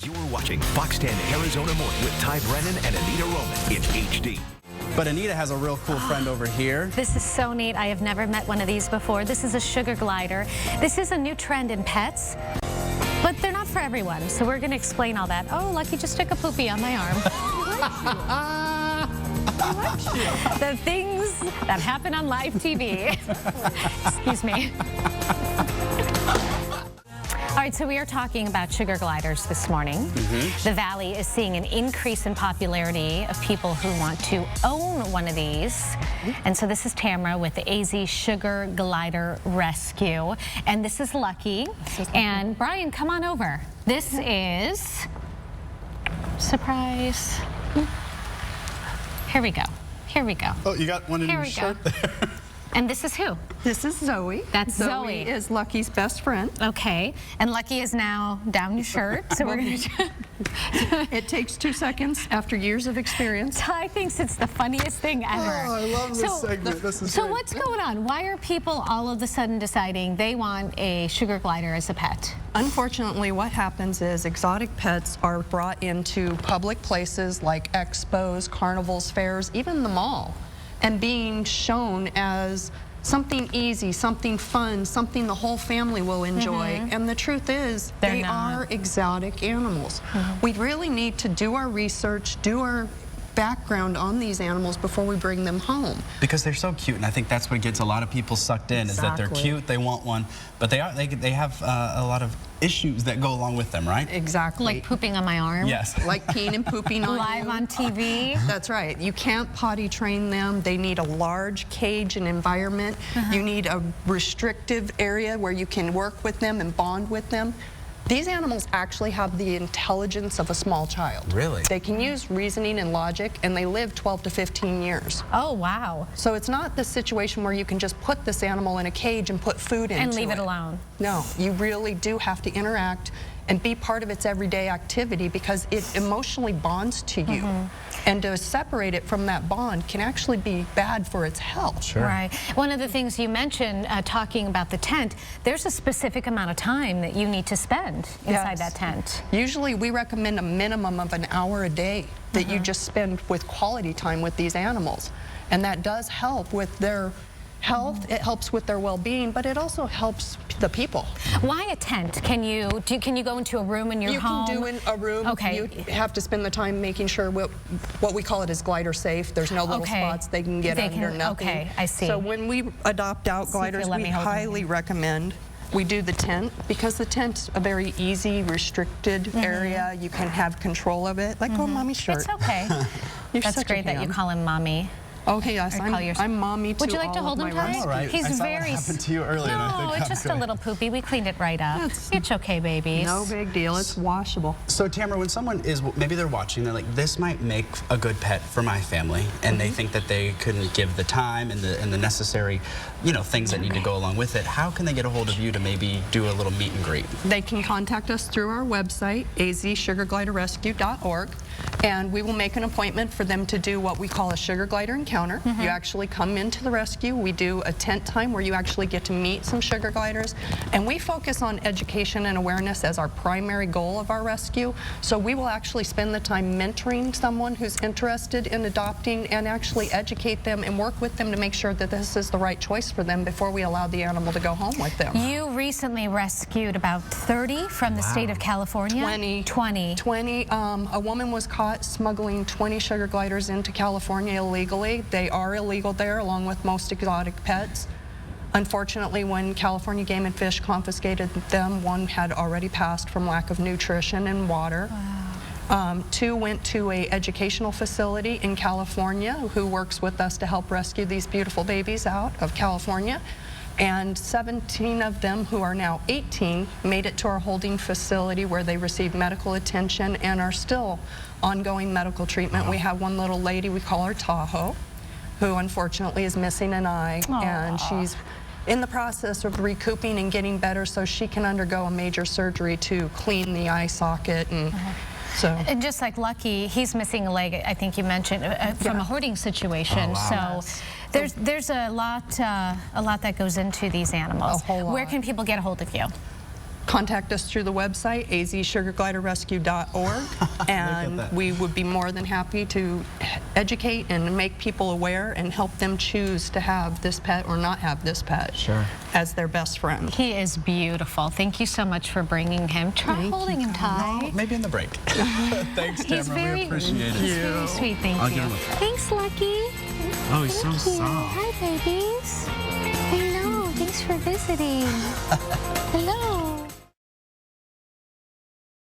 You're watching Fox 10 Arizona Morning with Ty Brennan and Anita Roman in HD. But Anita has a real cool friend over here. This is so neat. I have never met one of these before. This is a sugar glider. This is a new trend in pets, but they're not for everyone. So we're going to explain all that. Oh, Lucky just took a poopy on my arm. The things that happen on live TV. Excuse me. All right, so we are talking about sugar gliders this morning. The Valley is seeing an increase in popularity of people who want to own one of these. And so this is Tamara with the AZ Sugar Glider Rescue. And this is Lucky. And Brian, come on over. This is... surprise. Here we go. Here we go. Oh, you got one in your shirt there. And this is who? This is Zoe. That's Zoe. Zoe is Lucky's best friend. Okay, and Lucky is now down your shirt, so we're going to... It takes 2 seconds after years of experience. Ty thinks it's the funniest thing ever. Oh, I love this segment. This is so great. what's going on? Why are people all of a sudden deciding they want a sugar glider as a pet? Unfortunately, what happens is exotic pets are brought into public places like expos, carnivals, fairs, even the mall, and being shown as something easy, something fun, something the whole family will enjoy. And the truth is, they are exotic animals. We really need to do our research, do our background on these animals before we bring them home. Because they're so cute, and I think that's what gets a lot of people sucked in, is that they're cute, they want one, but they have a lot of issues that go along with them, right? Exactly. Like pooping on my arm? Yes. Like peeing and pooping on Live you. on TV? That's right. You can't potty train them. They need a large cage and environment. You need a restrictive area where you can work with them and bond with them. These animals actually have the intelligence of a small child. Really? They can use reasoning and logic, and they live 12 to 15 years. Oh, wow. So it's not the situation where you can just put this animal in a cage and put food into it. And leave it alone. No, you really do have to interact and be part of its everyday activity, because it emotionally bonds to you. And to separate it from that bond can actually be bad for its health. Sure. Right. One of the things you mentioned, talking about the tent, there's a specific amount of time that you need to spend inside that tent. Usually we recommend a minimum of an hour a day that you just spend with quality time with these animals. And that does help with their health, it helps with their well-being, but it also helps the people. Why a tent? Can you go into a room in your home? You can do in a room. Okay. You have to spend the time making sure what we call it is glider safe. There's no little spots they can get under, nothing. Okay, I see. So when we adopt out gliders, we highly recommend we do the tent, because the tent's a very easy, restricted area. You can have control of it. Like, oh, mommy's shirt. It's okay. That's great that you call him mommy. Okay, yes, I'm mommy too. Would you like to hold him, Ty? All right. He's I saw very... what happened to you earlier. No, it's just a little poopy. We cleaned it right up. It's okay, babies. No big deal. It's washable. So Tamara, when someone is, maybe they're watching, they're like, this might make a good pet for my family, and they think that they couldn't give the time and the necessary, things that need to go along with it. How can they get a hold of you to maybe do a little meet and greet? They can contact us through our website, azsugargliderrescue.org, and we will make an appointment for them to do what we call a sugar glider encounter. You actually come into the rescue. We do a tent time where you actually get to meet some sugar gliders, and we focus on education and awareness as our primary goal of our rescue. So we will actually spend the time mentoring someone who's interested in adopting, and actually educate them and work with them to make sure that this is the right choice for them before we allow the animal to go home with them. You recently rescued about 30 from the state of California? 20. A woman was caught smuggling 20 sugar gliders into California illegally. They are illegal there, along with most exotic pets. Unfortunately, when California Game and Fish confiscated them, one had already passed from lack of nutrition and water. Wow. 2 went to an educational facility in California who works with us to help rescue these beautiful babies out of California. And 17 of them, who are now 18, made it to our holding facility where they received medical attention and are still ongoing medical treatment. We have one little lady, we call her Tahoe, who unfortunately is missing an eye. And she's in the process of recouping and getting better so she can undergo a major surgery to clean the eye socket. And so, and just like Lucky, he's missing a leg, I think you mentioned, from a hoarding situation. So there's a lot that goes into these animals. A whole lot. Where can people get a hold of you? contact us through the website, azsugargliderrescue.org, and we would be more than happy to educate and make people aware and help them choose to have this pet or not have this pet as their best friend. He is beautiful. Thank you so much for bringing him. Try holding him, Ty. No, maybe in the break. Thanks, He's Tamara. We appreciate it. He's very sweet. Thank I'll you. give him a- Thanks, Lucky. Oh, he's so Thank you. soft. Hi, babies. I know. Thanks for visiting. Hello.